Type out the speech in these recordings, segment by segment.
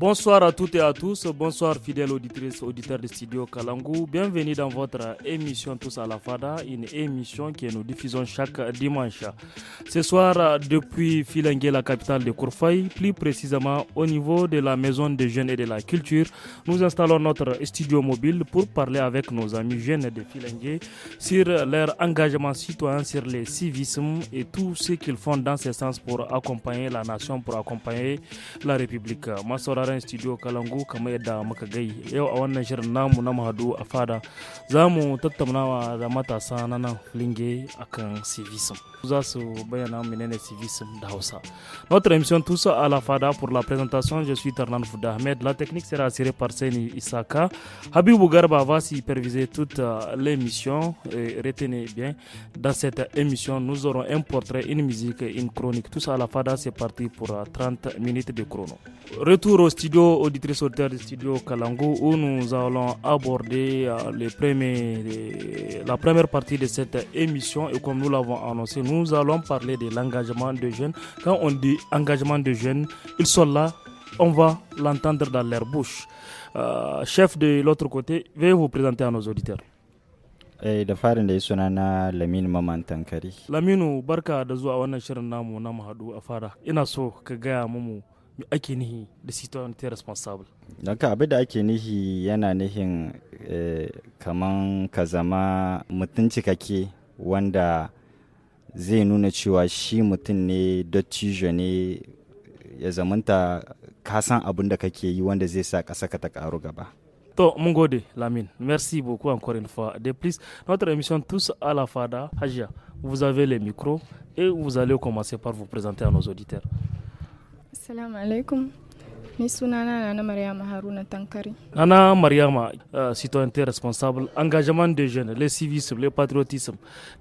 Bonsoir à toutes et à tous, bonsoir fidèles auditrices, auditeurs de Studio Kalangu. Bienvenue dans votre émission Tous à la Fada, une émission que nous diffusons chaque dimanche. Ce soir, depuis Filengue, la capitale de Kourfaï, plus précisément au niveau de la Maison des Jeunes et de la Culture, nous installons notre studio mobile pour parler avec nos amis jeunes de Filengue sur leur engagement citoyen, sur les civismes et tout ce qu'ils font dans ce sens pour accompagner la nation, pour accompagner la République. Sauraron studio Kalangu kamar yadda muka gai yau a wannan shirin namu na mahadu a fada za mu tattaunawa da matasa na nan Filinge akan civisme. Za su bayyana menene civisme da Hausa. Notre émission Tous à la Fada, pour la présentation, je suis Tarnan Fouda Ahmed. La technique sera assurée par Seni Isaka. Habibou Garba va superviser toute l'émission. Et retenez bien, dans cette émission, nous aurons un portrait, une musique et une chronique. Tous à la Fada, c'est parti pour 30 minutes de chrono. Retour au studio, auditrice auteur du studio Kalangu, où nous allons aborder la première partie de cette émission. Et comme nous l'avons annoncé, nous allons parler de l'engagement des jeunes. Quand on dit engagement des jeunes, ils sont là, on va l'entendre dans leur bouche. Chef de l'autre côté, veuillez vous présenter à nos auditeurs. Da farin da sunana Laminu Maman Tankari. Laminu, barka da zuwa wannan shirin namu na Mahadu a Fada. Ina so ka gaya mu me ake nihi da citoyenneté responsable. Don ka abin da ake nihi yana nihin kaman ka zama mutum cikakke wanda zai nuna cewa shi mutum ne dattijo ne, ya zamanta ka san abin da kake yi wanda zai sa ƙasa ka ta ƙaru gaba. To, mon gode, Lamine, merci beaucoup encore une fois. De plus, notre émission Tous à la Fada, Hajia, vous avez le micro et vous allez commencer par vous présenter à nos auditeurs. Assalamu alaikum. Ni sunana Nana Mariama Haruna Tankari. Nana Mariama, citoyenneté responsable, engagement des jeunes, le civisme, le patriotisme,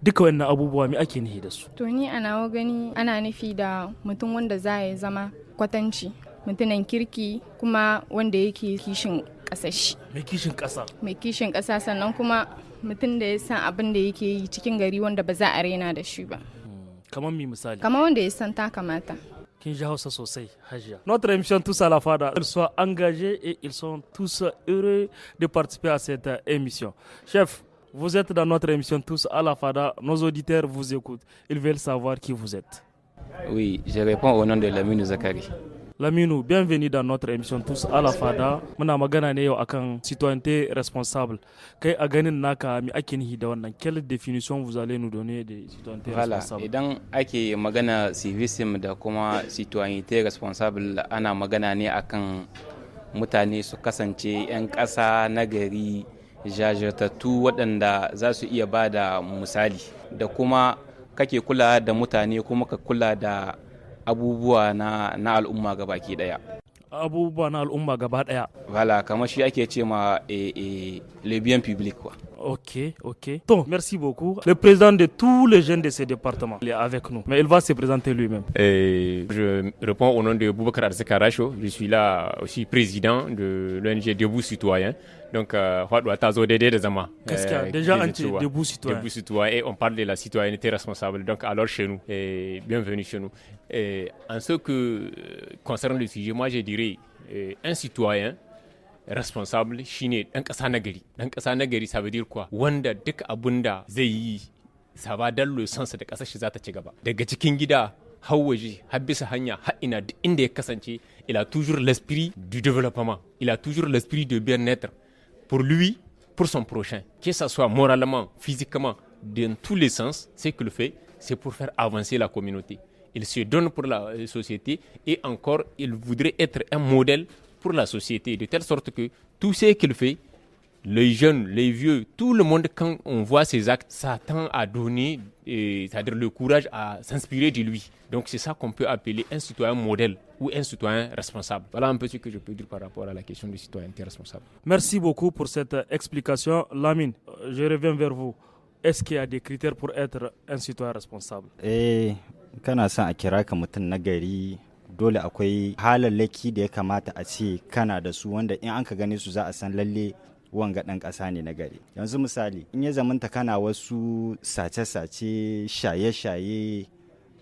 duka wannan abubuwa me ake nihi da su? To ni a nawa gani ana nufi da mutum wanda za ya zama kwatanci, mutumin kirki kuma wanda yake kishin ƙasar shi. Mai kishin ƙasa? Mai kishin ƙasa, sannan kuma mutum da ya san abin da yake yi cikin gari wanda ba za a rena da shi ba. Kamar mi misali? Kamar wanda ya san ta kamata. Kin ji Hausa sosai, Hajiya. Notre émission Tous à la Fada, ils sont engagés et ils sont tous heureux de participer à cette émission. Chef, vous êtes dans notre émission Tous à la Fada. Nos auditeurs vous écoutent. Ils veulent savoir qui vous êtes. Oui, je réponds au nom de Lamine Zakari. Laminu, bienvenue dans notre émission Tous à la Fada. Muna magana ne yau akan citoyenneté responsable. Kai a ganin naka mi ake nihi da wannan? Quelle définition vous allez nous donner de citoyenneté responsable? Idan ake magana civisme da kuma citoyenneté responsable, ana magana ne akan mutane su kasance 'yan ƙasa na gari, jajirtattu waɗanda za su iya ba da misali, da kuma kake kula da mutane kuma ka kula da abubuwa na al'umma gabaki daya. Abubuwa na al'umma gaba daya. Voilà, kamar shi ake ce ma le bien public quoi. Ok. Donc, merci beaucoup. Le président de tous les jeunes de ce département, il est avec nous, mais il va se présenter lui-même. Je réponds au nom de Boubacar Arzekaracho. Je suis là aussi président de l'ONG Debout Citoyen. Donc, déjà Debout Citoyen. Debout Citoyen, et on parle de la citoyenneté responsable. Donc, alors chez nous, et bienvenue chez nous. Et en ce qui concerne le sujet, moi je dirais un citoyen responsable shine dan kasa nagari. Dan kasa nagari, ça veut dire quoi? Wanda duk abunda zai yi, ça va dans le sens da kasar shi za ta ci gaba. Daga cikin gida har waje har bisa hanya har ina duk inda ya kasance, il a toujours l'esprit du développement. Il a toujours l'esprit de bien-être pour lui, pour son prochain. Que ça soit moralement, physiquement, dans tous les sens, ce qu'il fait, c'est pour faire avancer la communauté. Il se donne pour la société et encore, il voudrait être un modèle pour la société, de telle sorte que tout ce qu'il fait, les jeunes, les vieux, tout le monde, quand on voit ses actes, ça tend à donner, c'est-à-dire le courage à s'inspirer de lui. Donc c'est ça qu'on peut appeler un citoyen modèle ou un citoyen responsable. Voilà un peu ce que je peux dire par rapport à la question du citoyenneté responsable. Merci beaucoup pour cette explication. Lamine, je reviens vers vous. Est-ce qu'il y a des critères pour être un citoyen responsable? Kana son a kira ka mutum na gari, dole akwai halallaki da ya kamata a ce kana da su, wanda in an ka gane su za a san lalle wanga ɗan ƙasa ne na gari. Yanzu misali, in ya zamanta kana wasu sace-sace, shaye-shaye,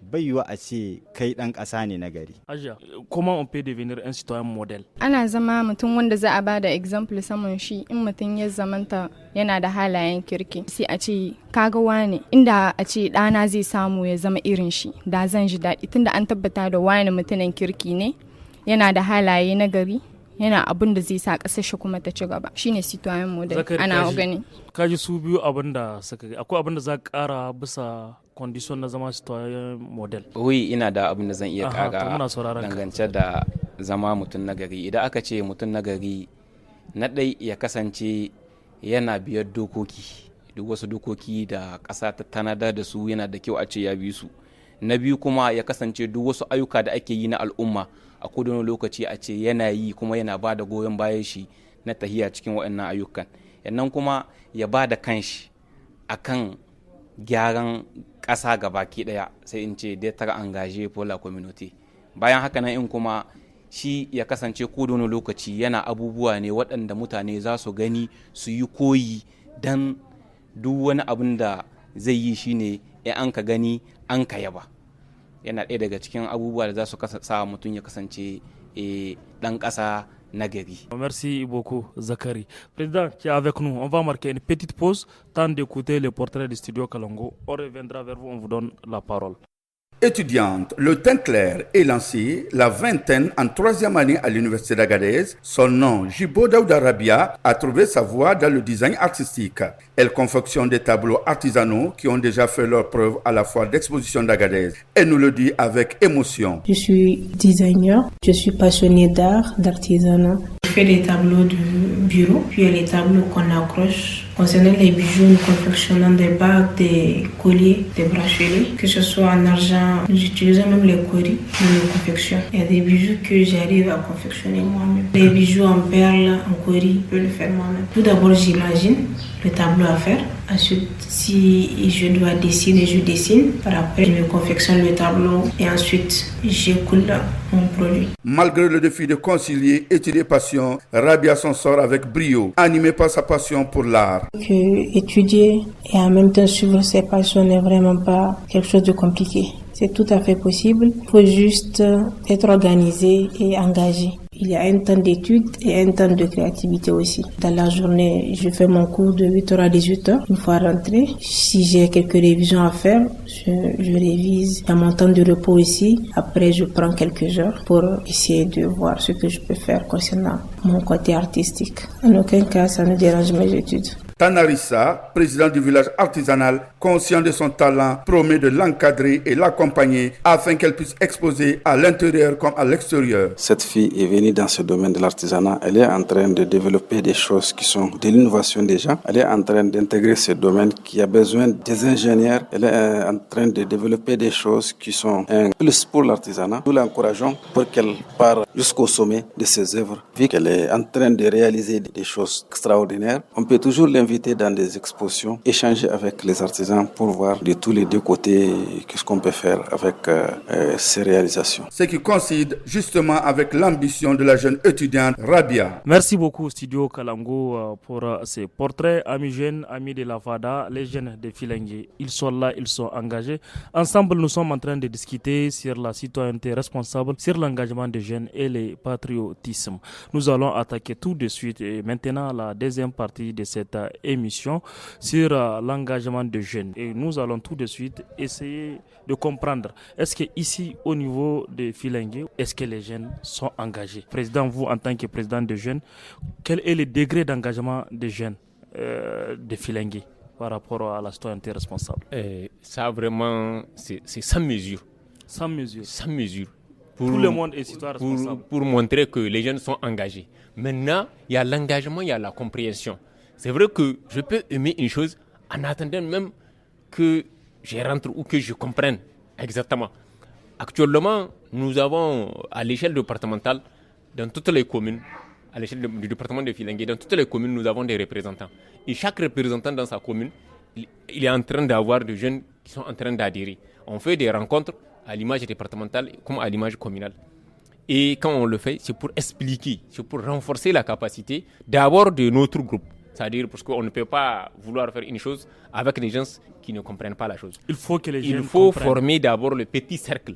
bai yiwa a ce kai ɗan ƙasa ne na gari. Aja, comment on peut devenir un citoyen modèle? Ana zama mutum wanda za a bada example saman shi in mutum ya zamanta yana da halayen kirki. Sai a ce kaga wane inda a ce ɗana zai samu ya zama irin shi da zan ji daɗi tunda an tabbata da wani mutumin kirki ne yana da halaye na gari yana abin da zai sa ƙasar shi kuma ta ci gaba shine citoyen model ana gani. Kaji su biyu abin da suka yi akwai abin da za ka ƙara bisa condition na zama citoyen model? Oui, ina da abin da zan iya ƙara dangance da zama mutum na gari. Idan aka ce mutum na gari na ɗai ya kasance yana biyar dokoki, duk wasu dokoki da ƙasa ta tanadar da su yana da kyau a ce ya bi su. Na biyu kuma ya kasance duk wasu ayyuka da ake yi na al'umma a kowane lokaci a ce yana yi kuma yana ba da goyon bayan shi na tahiya cikin waɗannan ayyukan. Yannan kuma ya ba da kanshi a kan gyaran ƙasa gabaki ɗaya, sai in ce d'être engagé pour la communauté. Bayan haka nan in kuma shi ya kasance kowane lokaci yana abubuwa ne waɗanda mutane za su gani su yi koyi don duk wani abin da zai yi shine in an ka gani an ka yaba. Yana ɗaya daga cikin abubuwa da za su sa mutum ya kasance ɗan ƙasa nagari. Merci beaucoup Zakari. Président qui est avec nous, on va marquer une petite pause, temps d'écouter le portrait du studio Kalango. On reviendra vers vous, on vous donne la parole. Étudiante, le teint clair est lancé, la vingtaine en 3e année à l'université d'Agadez. Son nom, Jibo Daouda Rabia, a trouvé sa voie dans le design artistique. Elle confectionne des tableaux artisanaux qui ont déjà fait leur preuve à la foire d'exposition d'Agadez. Elle nous le dit avec émotion. Je suis designer, je suis passionnée d'art, d'artisanat. Je fais des tableaux de bureau, puis il y a les tableaux qu'on accroche. Concernant les bijoux, nous confectionnons des bagues, des colliers, des bracelets, que ce soit en argent, j'utilise même les coris de nos confections. Il y a des bijoux que j'arrive à confectionner moi-même. Les bijoux en perles, en coris, je peux le faire moi-même. Tout d'abord, j'imagine le tableau à faire. Ensuite, si je dois dessiner, je dessine. Par après, je me confectionne le tableau et ensuite, j'écoule mon produit. Malgré le défi de concilier études et passion, Rabia s'en sort avec brio, animée par sa passion pour l'art. Étudier et en même temps suivre ses passions n'est vraiment pas quelque chose de compliqué. C'est tout à fait possible. Il faut juste être organisé et engagé. Il y a un temps d'études et un temps de créativité aussi. Dans la journée, je fais mon cours de 8h à 18h. Une fois rentré, si j'ai quelques révisions à faire, je révise. Dans mon temps de repos ici, après je prends quelques heures pour essayer de voir ce que je peux faire concernant mon côté artistique. En aucun cas, ça ne dérange mes études. Tanarissa, président du village artisanal, conscient de son talent, promet de l'encadrer et l'accompagner afin qu'elle puisse exposer à l'intérieur comme à l'extérieur. Cette fille est venue dans ce domaine de l'artisanat. Elle est en train de développer des choses qui sont de l'innovation déjà. Elle est en train d'intégrer ce domaine qui a besoin des ingénieurs. Elle est en train de développer des choses qui sont un plus pour l'artisanat. Nous l'encourageons pour qu'elle parte jusqu'au sommet de ses œuvres. Vu qu'elle est en train de réaliser des choses extraordinaires, on peut toujours l'inviter dans des expositions, échanger avec les artisans pour voir de tous les deux côtés qu'est-ce qu'on peut faire avec ces réalisations. Ce qui coïncide justement avec l'ambition de la jeune étudiante Rabia. Merci beaucoup Studio Kalango pour ces portraits. Amis jeunes, amis de la FADA, les jeunes de Filengue, ils sont là, ils sont engagés. Ensemble, nous sommes en train de discuter sur la citoyenneté responsable, sur l'engagement des jeunes et le patriotisme. Nous allons attaquer tout de suite et maintenant la deuxième partie de cette émission sur l'engagement des jeunes. Et nous allons tout de suite essayer de comprendre, est-ce que ici au niveau de Filengue, est-ce que les jeunes sont engagés? Président, vous en tant que président des jeunes, quel est le degré d'engagement des jeunes de Filengue par rapport à la citoyenneté responsable? Ça vraiment, c'est sans mesure. Sans mesure. Sans mesure. Tout le monde est citoyen responsable. Pour montrer que les jeunes sont engagés. Maintenant, il y a l'engagement, il y a la compréhension. C'est vrai que je peux aimer une chose en attendant même que je rentre ou que je comprenne exactement. Actuellement, nous avons à l'échelle départementale, dans toutes les communes, à l'échelle du département de Filengue, dans toutes les communes, nous avons des représentants. Et chaque représentant dans sa commune, il est en train d'avoir des jeunes qui sont en train d'adhérer. On fait des rencontres à l'image départementale comme à l'image communale. Et quand on le fait, c'est pour expliquer, c'est pour renforcer la capacité d'abord de notre groupe. C'est-à-dire parce qu'on ne peut pas vouloir faire une chose avec des gens qui ne comprennent pas la chose. Il faut que les gens Il faut comprennent. former d'abord le petit cercle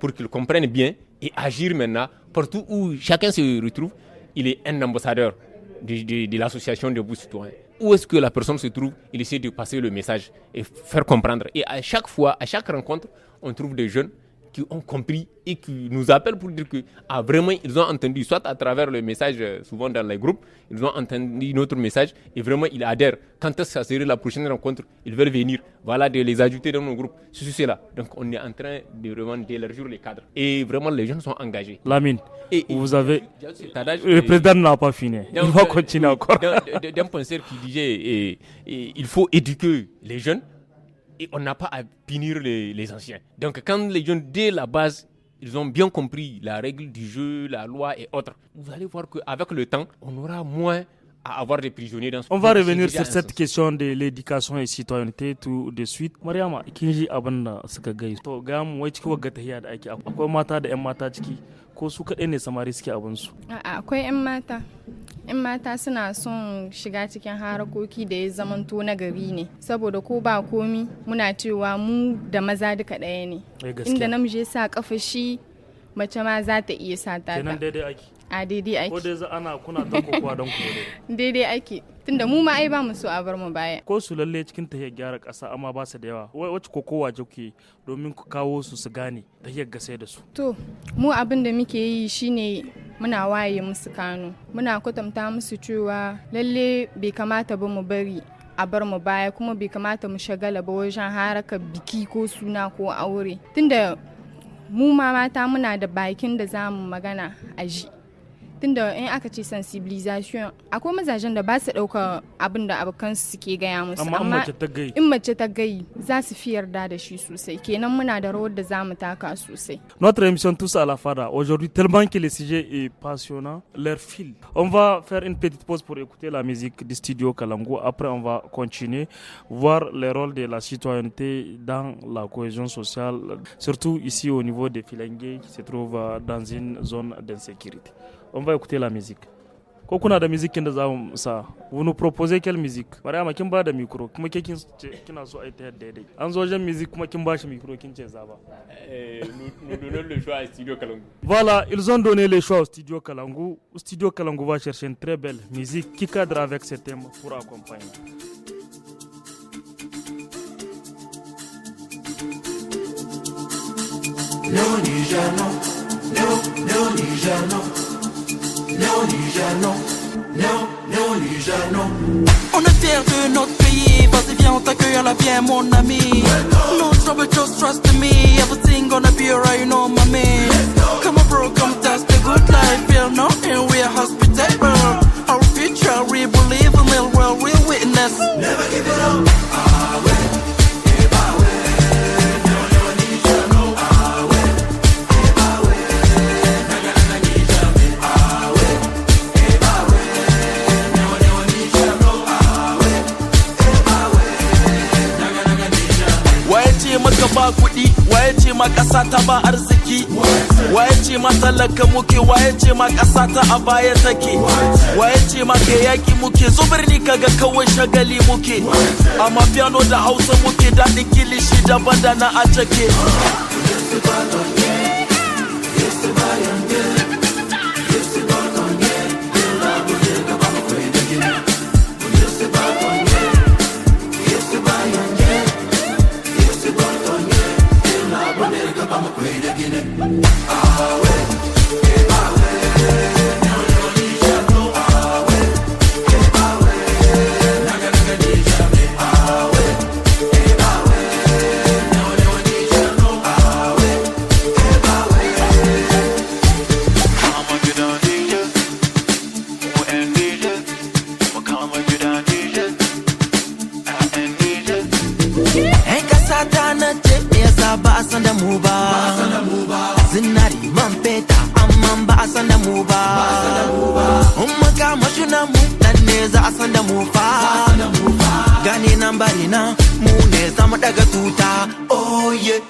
pour qu'ils comprennent bien et agir maintenant. Partout où chacun se retrouve, il est un ambassadeur de l'association de Debout Citoyens. Où est-ce que la personne se trouve, il essaie de passer le message et faire comprendre. Et à chaque fois, à chaque rencontre, on trouve des jeunes qui ont compris et qui nous appellent pour dire que vraiment ils ont entendu, soit à travers le message, souvent dans les groupes, ils ont entendu notre message et vraiment ils adhèrent. Quand est-ce que ça serait la prochaine rencontre, ils veulent venir, voilà, de les ajouter dans nos groupes, c'est là. Donc on est en train de vraiment d'élargir les cadres et vraiment les jeunes sont engagés. Lamine, et vous avez... Le président n'a pas fini, il va continuer encore. D'un penseur qui disait il faut éduquer les jeunes, et on n'a pas à punir les anciens. Donc quand les jeunes, dès la base, ils ont bien compris la règle du jeu, la loi et autres, vous allez voir qu'avec le temps, on aura moins à avoir des prisonniers dans ce On va revenir sur cette question de l'éducation et citoyenneté tout de suite. Mariama, kin ji abin da suka gai. To ga mu wai cikin wagga tahiya da ake akwai mata da 'yan mata ciki ko su kaɗai ne samari suke abin su? A'a, akwai 'yan mata. 'Yan mata suna son shiga cikin harakoki da ya zamanto na gari ne, saboda ko ba komi muna cewa mu da maza duka ɗaya ne. Inda namiji ya sa kafa shi, mace ma za ta iya sa ta. Kenan daidai ake. A daidai ake. Ko dai za ana kuna ta kokowa don kore. Daidai ake. Tunda mu ma ai ba mu so a bar mu baya. Ko su lalle cikin tahiyar gyara ƙasa amma ba su da yawa. Wacce kokowa kuke domin ku kawo su gane tahiyar gase da su? To, mu abin da muke yi shine muna waye musu kanu. Muna kwatanta musu cewa lalle bai kamata ba mu bari a bar mu baya, kuma bai kamata mu shagala ba wajen haraka biki ko suna ko aure. Tunda mu ma mata muna da bakin da za mu magana a ji. Tunda in aka ce sensibilisation, akwai mazajen da ba su ɗauka abin da abokansu suke gaya musu, amma in mace ta gai za su fi yarda da shi sosai. Kenan muna da rawar da za mu taka sosai. Notre émission Tous à la Fada, aujourd'hui tellement que le sujet est passionnant, leur fil. On va faire une petite pause pour écouter la musique du studio Kalangu. Après on va continuer, voir le rôle de la citoyenneté dans la cohésion sociale, surtout ici au niveau des Filengue qui se trouvent dans une zone d'insécurité. On va écouter la musique. Ko kuna da musique da za mu sa, vous nous proposez quelle musique? Mariama kin ba da micro kuma ke kina so a yi ta yadda daidai. An zo wajen musique kuma kin ba shi micro kin ce za ba. Nous donnons le choix à Studio Kalangu. Voilà, ils ont donné le choix au Studio Kalangu. Studio Kalangu va chercher une très belle musique qui cadre avec ce thème pour accompagner. Léo Niger non, Léo Niger non. Léo Niger non. On est fiers de notre pays, vas-y viens on t'accueille la bien mon ami. No trouble, just trust me, everything gonna be alright, you know my man. Come on bro, come test the good life, feel no, and we are hospitable. Our future, we believe in the world, we'll witness. Never give it up, ah ouais. Ba kuɗi waye ce ma ƙasa ta ba arziki, waye ce ma talaka muke, waye ce ma ƙasa ta a baya take, waye ce ma ka yaƙi muke, zubirni kaga kawai shagali muke, amma piano da hausa muke, daɗin kilishi daban da na ajake. Zinari man feta amman ba a san da mu ba. Umma ga mashina mu nan ne za a san da mu fa. Gani nan bari na mu ne za mu daga tuta. Oh yeah.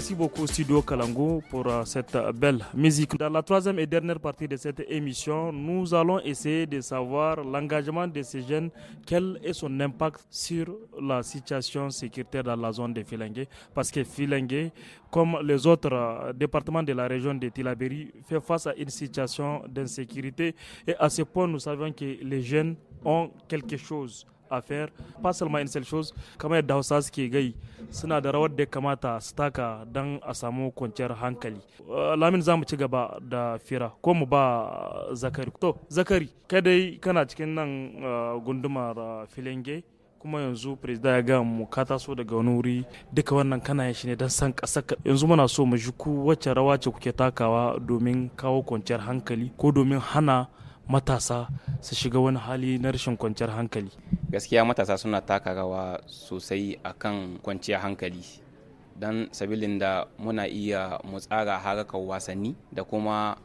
Merci beaucoup Studio Kalangu pour cette belle musique. Dans la troisième et dernière partie de cette émission, nous allons essayer de savoir l'engagement de ces jeunes, quel est son impact sur la situation sécuritaire dans la zone de Filengue. Parce que Filengue, comme les autres départements de la région de Tillabéri, fait face à une situation d'insécurité. Et à ce point, nous savons que les jeunes ont quelque chose à faire, pas seulement une seule chose, kamar yadda Hausa suke gai suna da rawar da kamata su taka don a samu kwanciyar hankali. Lamin za mu ci gaba da fira ko mu ba Zakari. To, Zakari, kai dai kana cikin nan gundumar Filengue kuma yanzu president ya ga mu ka taso daga wani wuri duka wannan kana yin shi ne don san ƙasa. Yanzu muna so mu ji ku wacce rawa ce kuke takawa domin kawo kwanciyar hankali ko domin hana matasa su shiga wani hali na rashin kwanciyar hankali. Gaskiya matasa suna taka rawa sosai akan kwanciyar hankali don sabilin da muna iya mu tsara harakar wasanni da kuma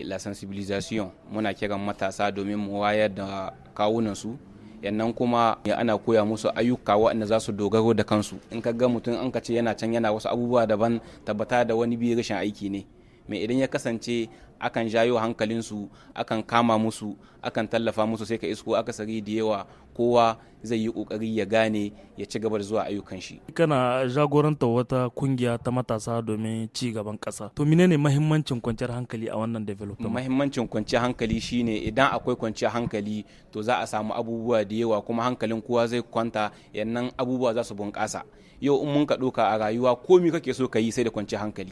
la sensibilisation. Muna kiran matasa domin mu wayar da kawunansu, yannan kuma ana koya musu ayyuka waɗanda za su dogaro da kansu. In ka ga mutum an ka ce yana can yana wasu abubuwa daban, tabbata da wani biyu rashin aiki ne. Mai idan ya kasance akan jayo hankalinsu, akan kama musu, akan tallafa musu, sai ka isko akasari da yawa kowa zai yi kokari ya gane ya ci gaba da zuwa ayyukan shi. Kana jagoranta wata kungiya ta matasa domin ci gaban kasa. To menene mahimmancin kwanciyar hankali a wannan development? Mahimmancin kwanciyar hankali shine idan akwai kwanciyar hankali to za a samu abubuwa da yawa kuma hankalin kowa zai kwanta, yannan abubuwa za su bunƙasa. Yau in mun ka ɗauka a rayuwa komi kake so ka yi sai da kwanciyar hankali.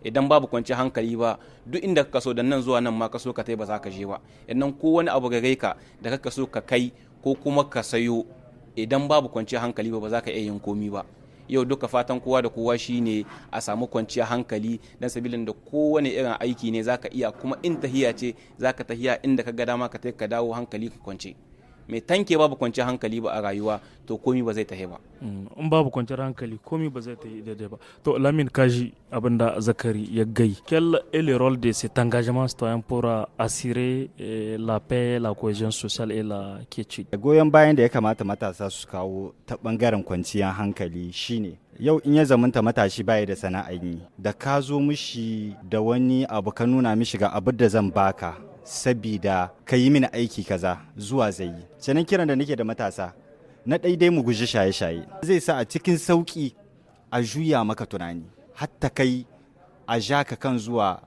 Idan babu kwanciyar hankali ba, duk inda ka so da nan zuwa nan ma ka so ka tai ba za ka je ba. Idan ko wani abu gare ka da ka so ka kai ko kuma ka sayo, idan babu kwanciyar hankali ba za ka iya yin komi ba. Yau duka fatan kowa da kowa shine a samu kwanciyar hankali dan sabilin da kowane irin aiki ne zaka iya, kuma in tahiya ce zaka tahiya inda ka ga dama ka tai ka dawo hankali ka kwance. Mai tanke babu kwanciyar hankali ba a rayuwa to komi ba zai tahi ba. In babu kwanciyar hankali komi ba zai tahi daidai ba. To Lamin kaji abinda Zakari ya gai. Quel est le rôle de cet engagement citoyen pour assurer la paix, la cohésion sociale et la quiétude? Goyon bayan da ya kamata matasa su kawo ta bangaren kwanciyar hankali shine yau in ya zamanta matashi baya da sana'ar yi, da ka zo mishi da wani abu ka nuna mishi ga abin da zan baka sabida ka yi mini aiki kaza zuwa zai yi. Sanin kiran da nake da matasa na daidai mu guji shaye-shaye zai sa a cikin sauki a juya maka tunani, hatta kai a ja ka kan zuwa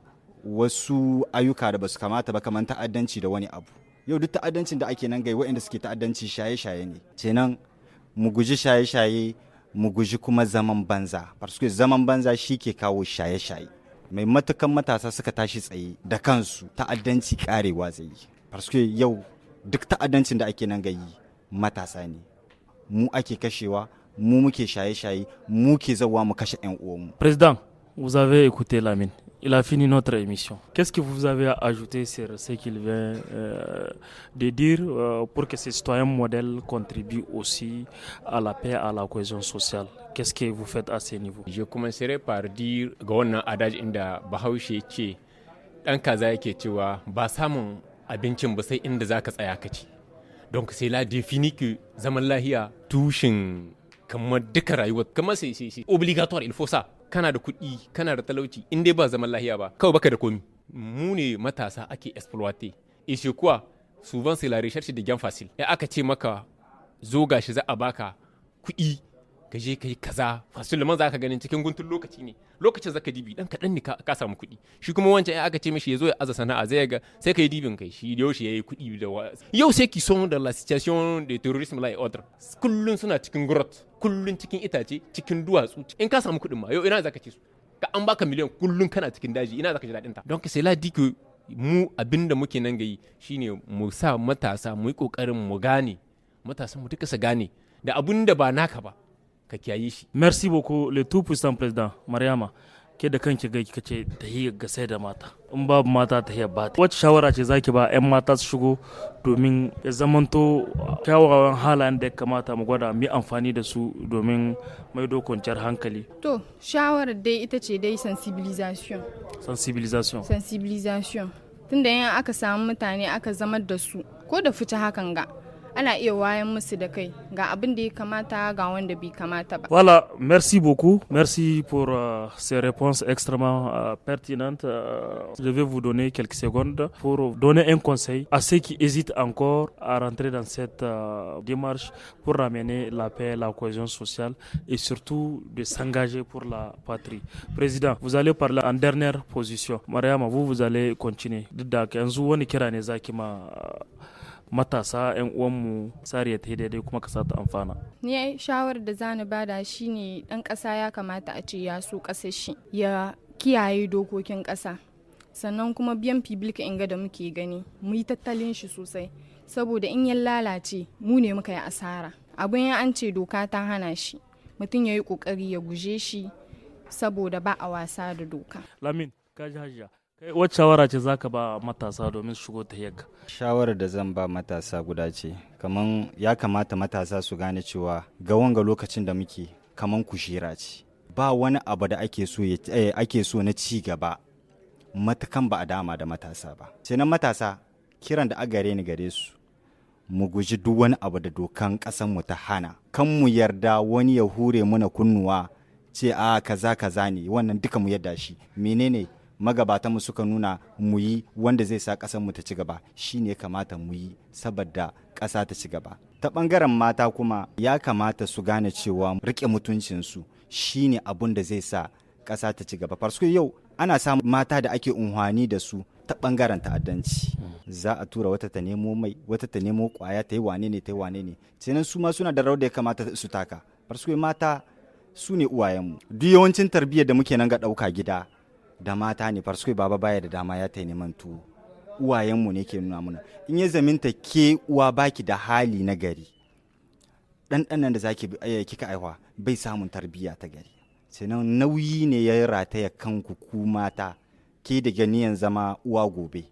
wasu ayyuka da basu kamata ba, kamar ta'addanci da wani abu. Yau duk ta'addancin da ake nan gai waɗanda suke ta'addanci shaye-shaye ne. Kenan mu guji shaye-shaye, mu guji kuma zaman banza, parce zaman banza shi ke kawo shaye-shaye. Mai matukan matasa suka tashi tsaye da kansu, ta'addanci karewa zai yi. Parce yau duk ta'addancin da ake nan gayi matasa ne. Mu ake kashewa, mu muke shaye-shaye, mu ke zawa mu kashe 'yan uwanmu. Président, vous avez écouté Lamine. Il a fini notre émission. Qu'est-ce que vous avez à ajouter sur ce qu'il vient de dire pour que ces citoyens modèles contribuent aussi à la paix, à la cohésion sociale? Qu'est-ce que vous faites à ce niveau? Je commencerai par dire ga wannan adage inda Bahaushe ce dan kaza yake cewa ba samun abincin ba sai inda zaka tsaya ka ci. Donc c'est là défini que zaman lahiya tushin kamar duka rayuwar, kamar c'est obligatoire, il faut ça. Kana da kuɗi, kana da talauci, in dai ba zaman lahiya ba, kawai baka da komi. Mu ne matasa ake exploiter. Et c'est quoi? Souvent c'est la recherche de gain facile. Et aka ce maka zo gashi za a baka kuɗi ka je kai kaza, facilement za ka ganin cikin guntun lokaci ne. Lokacin zaka dibi dan kaɗan ne ka samu kuɗi. Shi kuma wancan aka ce mishi ya zo ya aza sana'a zai ga sai ka yi dibin kai shi yau shi yayi kuɗi da yau sai qui sont dans la situation de terrorisme là et autres. Kullun suna cikin grotte, kullun cikin itace, cikin duwatsu. In ka samu kuɗin ma yau ina zaka ci su? Ka an baka miliyan kullun kana cikin daji, ina zaka ji daɗin ta. Donc c'est là dit que mu abinda muke nan gayi shine mu sa matasa mu yi kokarin mu gane, matasan mu duka su gane da abinda ba naka ba. Merci beaucoup le tout puissant président Mariama, ke da kanki ga kika ce tahiyya ga sai da mata, in babu mata tahiyya ba ta. Wacce shawara ce zaki ba 'yan mata su shigo domin ya zamanto kyawawan halayen da ya kamata mu gwada mu amfani da su domin maido kwanciyar hankali? To shawarar dai ita ce dai sensibilisation tunda yan aka samu mutane aka zamar da su ko da fita hakan ga ana iya wayan musu da kai ga abin da ya kamata ga wanda bai kamata ba. Voilà, merci beaucoup. Merci pour ces réponses extrêmement pertinentes. Je vais vous donner quelques secondes pour donner un conseil à ceux qui hésitent encore à rentrer dans cette démarche pour ramener la paix, la cohésion sociale et surtout de s'engager pour la patrie. Président, vous allez parler en dernière position. Mariama, vous allez continuer. Duk da yanzu wani kira ne zaki ma matasa 'yan uwanmu tsari ta daidai kuma kasa ta amfana. Ni shawarar da zani bada shine dan kasa ya kamata a ce ya so kasar shi ya kiyaye dokokin kasa, sannan kuma biyan public inga da muke gani mu yi tattalin shi sosai, saboda in ya lalace mu ne muka yi asara. Abin ya an ce doka ta hana shi, mutum ya yi kokari ya guje shi saboda ba a wasa da doka. Lamin, kaji hajiya, wacce shawara ce zaka ba matasa domin shigo ta yagga? Shawarar da zan ba matasa guda ce, kaman ya kamata matasa su gane cewa ga wanga lokacin da muke kaman kushira ce. Ba wani abu da ake so na ci gaba matakan ba a dama da matasa ba. Sai nan matasa kiran da agare ni gare su, mu guji duk wani abu da dokan ƙasar mu ta hana. Kan mu yarda wani ya hure muna kunnuwa ce a kaza ne, wannan duka mu yarda shi. Menene magabatanmu suka nuna mu yi wanda zai sa ƙasar mu ta ci gaba, shi ne kamata mu yi saboda ƙasa ta ci gaba. Ta ɓangaren mata kuma ya kamata su gane cewa riƙe mutuncinsu shi ne abun da zai sa ƙasa ta ci gaba. Farsko yau ana samun mata da ake unhwani da su ta ɓangaren ta'addanci. Za a tura wata ta nemo mai, wata ta nemo ƙwaya, ta yi wane ne. Sannan su ma suna da rawar da ya kamata su taka. Farsko mata su ne uwayenmu. Duk yawancin tarbiyyar da muke nan ga ɗauka gida da mata ne, farsko baba baya da dama ya tai neman tuwo. Uwayenmu ne ke nuna muna. In ya zaminta ke uwa baki da hali na gari, ɗanɗanan da zaki kika aiwa bai samun tarbiyya ta gari. Sannan nauyi ne ya rataya kanku ku mata, ke da ganiyan zama uwa gobe.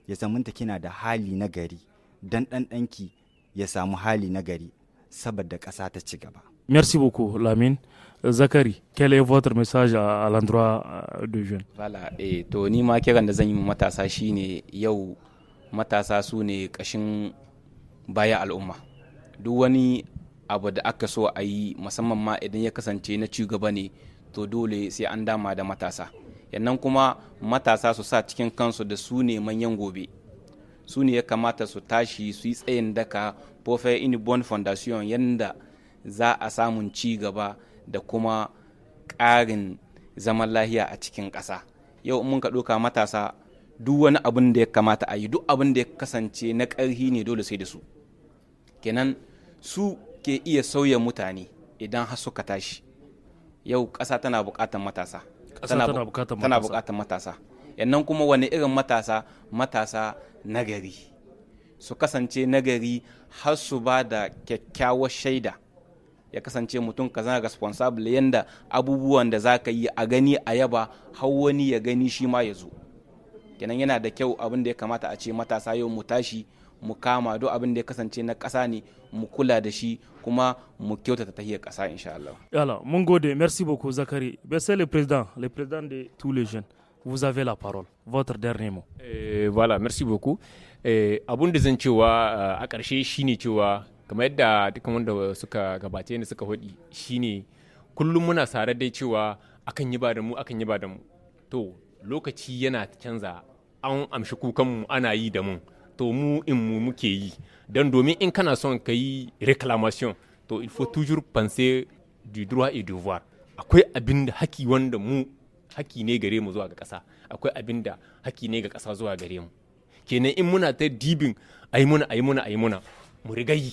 Ya zaminta kina da hali na gari, dan ɗanɗanki ya samu hali na gari, saboda ƙasa ta ci gaba. Merci beaucoup, Lamine. Zakari, quel est votre message à l'endroit des jeunes? Voilà, to ni ma kiran da zan yi matasa shine yau matasa su ne kashin baya al'umma. Duk wani abu da aka so a yi, musamman ma idan ya kasance na ci gaba ne, to dole sai an dama da matasa. Yannan kuma matasa su sa cikin kansu da su ne manyan gobe. Su ne ya kamata su tashi su yi tsayin daka pour faire une bonne fondation yanda za a samun ci gaba da kuma ƙarin zaman lahiya a cikin ƙasa. Yau mun ka ɗauka matasa, duk wani abin da ya kamata a yi, duk abin da ya kasance na ƙarhi ne dole sai da su. Kenan su ke iya sauya mutane idan har suka tashi. Yau ƙasa tana buƙatar matasa. Tana buƙatar matasa. Yannan kuma wani irin matasa? Matasa nagari. Su kasance nagari har su ba da kyakkyawar shaida. Ya kasance mutum ka zama responsible yanda abubuwan da za ka yi a gani a yaba, har wani ya gani shi ma ya zo. Kenan yana da kyau abin da ya kamata a ce matasa yau mu tashi mu kama duk abin da ya kasance na ƙasa ne mu kula da shi kuma mu kyautata tahiyar ƙasa insha Allah. Alors, mon gode, merci beaucoup Zakari. C'est le président de tous les jeunes. Vous avez la parole. Votre dernier mot. Voilà, merci beaucoup. Abun da zan cewa a ƙarshe shine cewa kamar yadda dukkan wanda suka gabace ni suka hudi shine kullum muna sare dai cewa akan yi ba da mu to lokaci yana canza, an amshi kukanmu ana yi da mu, to mu in mu muke yi don domin in kana son ka yi reclamation to il faut toujours penser du droit et devoir. Akwai abin da haki wanda mu haki ne gare mu zuwa ga ƙasa, akwai abin da haki ne ga ƙasa zuwa gare mu. Kenan in muna ta dibin ayi muna mu riga yi,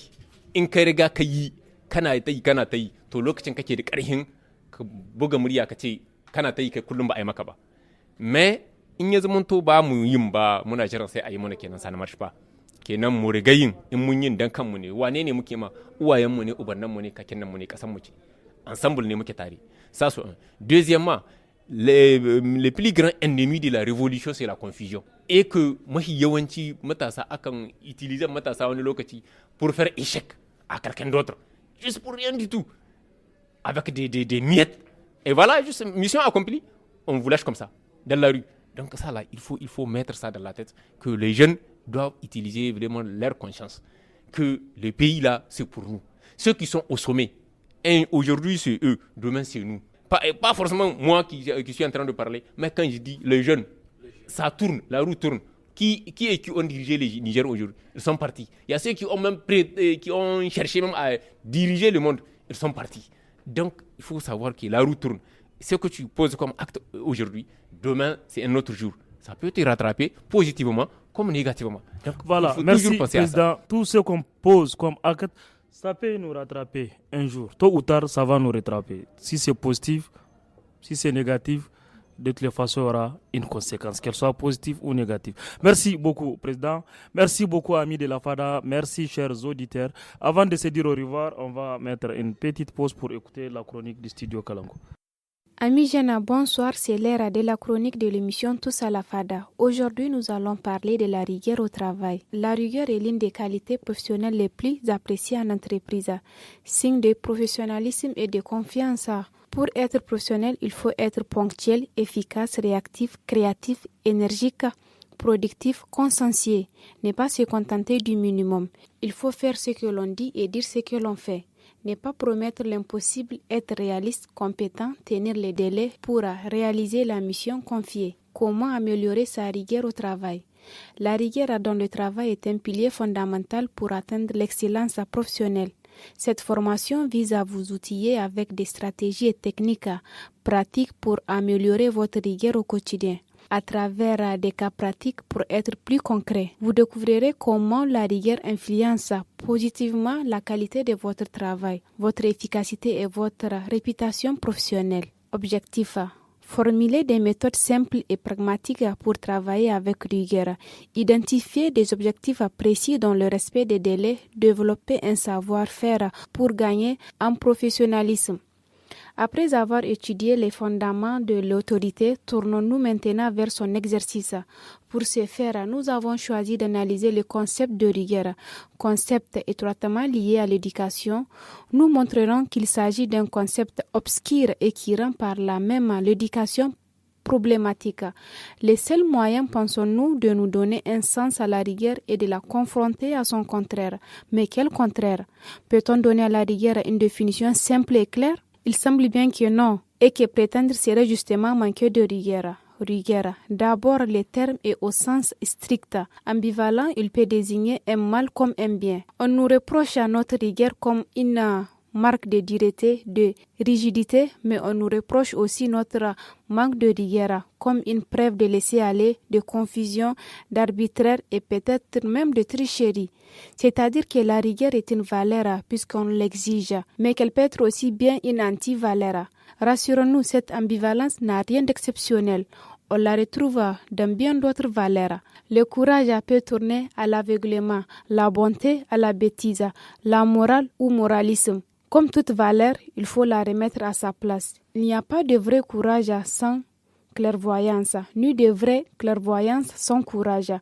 in ka riga ka yi kana ta yi to lokacin kake da ƙarhin ka buga murya ka ce kana ta yi kai kullum ba a yi maka ba. Me in ya zama to ba mu yin ba muna jiran sai a yi mana, kenan sana marshi ba. Kenan mu riga yin, in mun yin dan kanmu ne, wane ne muke ma? Uwayenmu ne, ubannanmu ne, kakinnanmu ne, ƙasanmu ce, ensemble ne muke tare. Ça c'est un. Deuxièmement, le plus grand ennemi de la révolution c'est la confusion, et que mahi yawanci matasa akan utiliser matasa wani lokaci pour faire échec à quelqu'un d'autre juste pour rien du tout, avec des miettes, et voilà, juste mission accomplie, on vous lâche comme ça dans la rue. Donc ça là, il faut mettre ça dans la tête, que les jeunes doivent utiliser vraiment leur conscience, que les pays là, c'est pour nous. Ceux qui sont au sommet, aujourd'hui c'est eux, demain c'est nous. Pas forcément moi qui suis en train de parler, mais quand je dis les jeunes, ça tourne, la roue tourne. Qui ont dirigé le Niger aujourd'hui? Ils sont partis. Il y a ceux qui ont même qui ont cherché même à diriger le monde. Ils sont partis. Donc, il faut savoir que la roue tourne. Ce que tu poses comme acte aujourd'hui, demain, c'est un autre jour. Ça peut te rattraper positivement comme négativement. Donc, voilà, merci Président. Tout ce qu'on pose comme acte, ça peut nous rattraper un jour. Tôt ou tard, ça va nous rattraper. Si c'est positif, si c'est négatif, de toutes les façons, il y aura une conséquence, qu'elle soit positive ou négative. Merci beaucoup, Président. Merci beaucoup, amis de la FADA. Merci, chers auditeurs. Avant de se dire au revoir, on va mettre une petite pause pour écouter la chronique du studio Kalango. Amis jeunes, bonsoir, c'est l'ère de la chronique de l'émission Tous à la FADA. Aujourd'hui, nous allons parler de la rigueur au travail. La rigueur est l'une des qualités professionnelles les plus appréciées en entreprise. Signe de professionnalisme et de confiance. Pour être professionnel, il faut être ponctuel, efficace, réactif, créatif, énergique, productif, consciencieux. Ne pas se contenter du minimum. Il faut faire ce que l'on dit et dire ce que l'on fait. Ne pas promettre l'impossible, être réaliste, compétent, tenir les délais pour réaliser la mission confiée. Comment améliorer sa rigueur au travail? La rigueur dans le travail est un pilier fondamental pour atteindre l'excellence professionnelle. Cette formation vise à vous outiller avec des stratégies et techniques pratiques pour améliorer votre rigueur au quotidien. À travers des cas pratiques pour être plus concret, vous découvrirez comment la rigueur influence positivement la qualité de votre travail, votre efficacité et votre réputation professionnelle. Objectif: formuler des méthodes simples et pragmatiques pour travailler avec rigueur, identifier des objectifs précis dans le respect des délais, développer un savoir-faire pour gagner en professionnalisme. Après avoir étudié les fondements de l'autorité, tournons-nous maintenant vers son exercice. Pour ce faire, nous avons choisi d'analyser le concept de rigueur, concept étroitement lié à l'éducation. Nous montrerons qu'il s'agit d'un concept obscur et qui rend par là même l'éducation problématique. Le seul moyen, pensons-nous, de nous donner un sens à la rigueur est de la confronter à son contraire. Mais quel contraire? Peut-on donner à la rigueur une définition simple et claire? Il semble bien que non, et que prétendre serait justement manquer de rigueur. Rigueur, d'abord le terme est au sens strict. Ambivalent, il peut désigner un mal comme un bien. On nous reproche à notre rigueur comme une marque de dureté, de rigidité, mais on nous reproche aussi notre manque de rigueur comme une preuve de laisser-aller, de confusion, d'arbitraire et peut-être même de tricherie. C'est-à-dire que la rigueur est une valeur puisqu'on l'exige, mais qu'elle peut être aussi bien une anti-valeur. Rassurons-nous, cette ambivalence n'a rien d'exceptionnel. On la retrouve dans bien d'autres valeurs. Le courage peut tourner à l'aveuglement, la bonté à la bêtise, la morale ou moralisme. Comme toute valeur, il faut la remettre à sa place. Il n'y a pas de vrai courage sans clairvoyance, ni de vraie clairvoyance sans courage.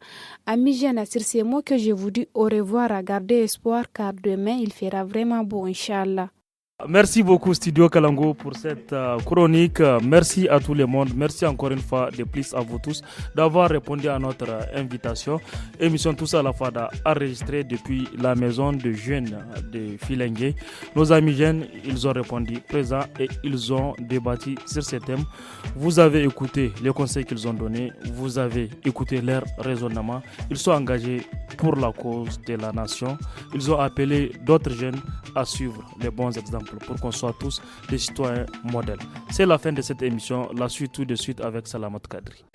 Amis jeunes, sur ces mots que je vous dis au revoir, gardez espoir car demain il fera vraiment beau, Inch'Allah. Merci beaucoup Studio Kalango pour cette chronique. Merci à tout le monde. Merci encore une fois de plus à vous tous d'avoir répondu à notre invitation. Émission Tous à la Fada enregistrée depuis la maison de jeunes de Filengue. Nos amis jeunes, ils ont répondu présents et ils ont débattu sur ces thèmes. Vous avez écouté les conseils qu'ils ont donnés. Vous avez écouté leur raisonnement. Ils sont engagés pour la cause de la nation. Ils ont appelé d'autres jeunes à suivre les bons exemples pour qu'on soit tous des citoyens modèles. C'est la fin de cette émission. La suite tout de suite avec Salamat Kadri.